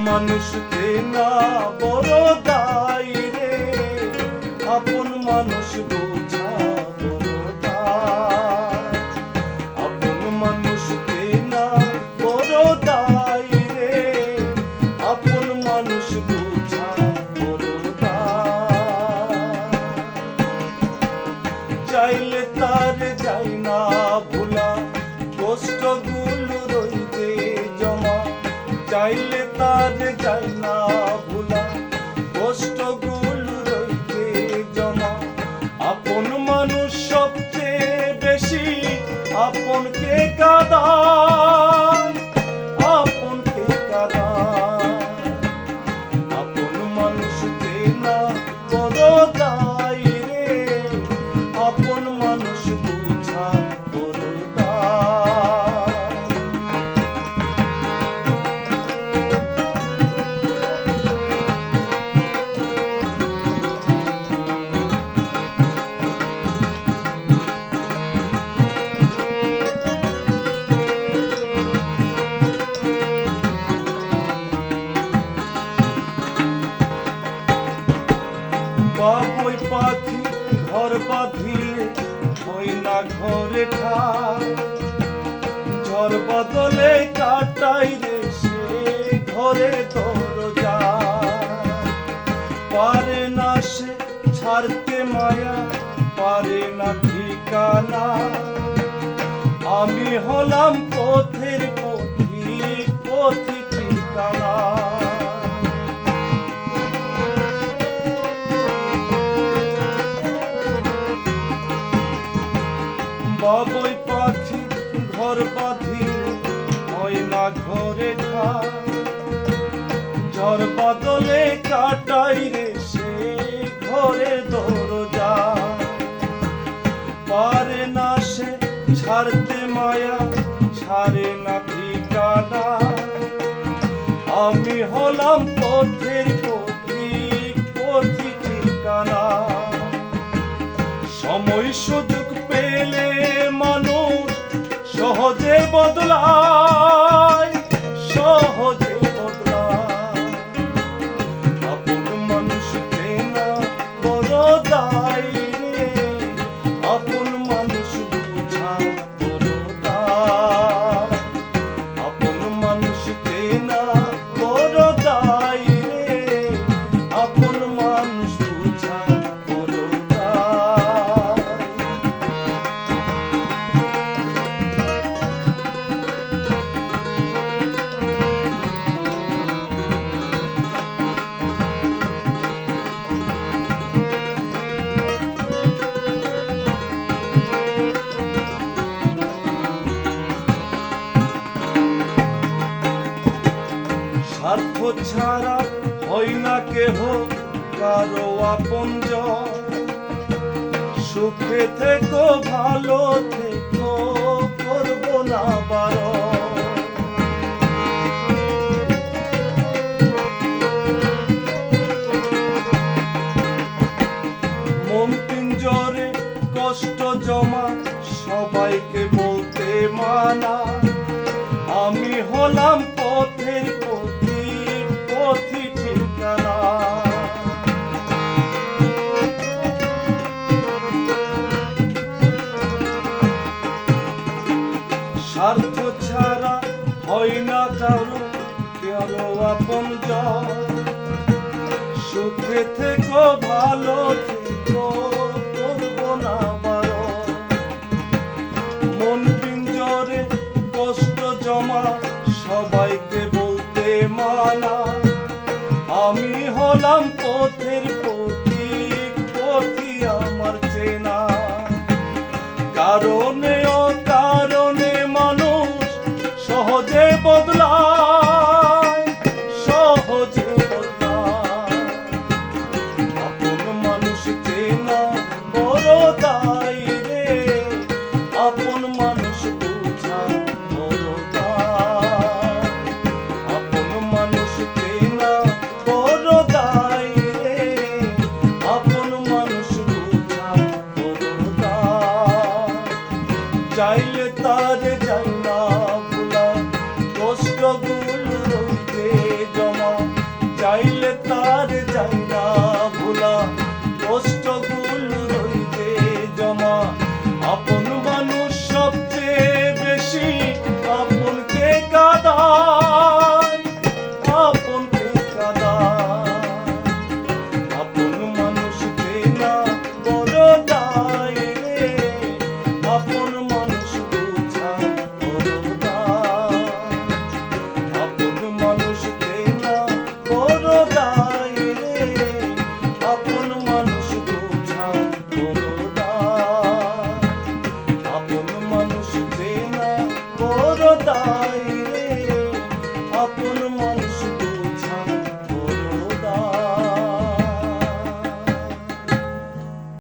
মানুষকে না বড় দায় রে, আপন মানুষ বোঝা বড় দায়। আপন মানুষকে না বড় দায় রে, আপন মানুষ বোঝা বড় দায়। চাইলে তার যাই না ভোলা, কষ্টগুলো রইতে জমা। চাইলে তার যাই না ভোলা, কষ্টগুলো রইতে জমা। আপন মানুষ সবচেয়ে বেশি আপনকে কাঁদায়, আপনকে কাঁদায়। আপন মানুষকে না বড় দায় রে, আপন মানুষ বোঝা বড় দায়। বাবুই পাখি ঘর বাঁধিলে হয় না ঘরে ঠাই। ঝড় বদলে কাটাই রে সে ঘরে দরজা। পারে না সে ছাড়তে মায়া, পারে না ঠিকানা। আমি হলাম পথের পথিক, পথিক ঠিকানা। বাবুই পাখি ঘর বাঁধিলে হয় না ঘরে ঠাই। ঝড় বদলে কাটাই রে সে ঘরে দরজা। পারে না সে ছাড়তে মায়া, ছাড়ে না ঠিকানা। আমি হলাম পথের পথিক, পথিক ঠিকানা। সময় সুযোগ পেলে মানুষ সহজে বদলায়, সহজে বদলায়। আপন মানুষকে না বড় দায় রে, আপন মানুষ বোঝা বড় দায়। আপন মানুষকে না বড় দায় রে, আপন মানুষ বোঝা বড় দায়। স্বার্থ ছাড়া হয় না কেহ কারো আপনজন। সুখে থেকো ভালো থেকো, করবো না বারণ। মন পিঞ্জরে কষ্ট জমা, সবাইকে বলতে মানা। আমি হলাম পথের পথিক, পথিক ঠিকানা। স্বার্থ ছাড়া হয় না কারো কারো আপনজন। সুখে থেকো ভালো থেকো, করবো না বারণ। মন পিঞ্জরে কষ্ট জমা, সবাইকে বলতে মানা। আমি হলাম পথের পথিক, পথি আমার চেনা। কারণে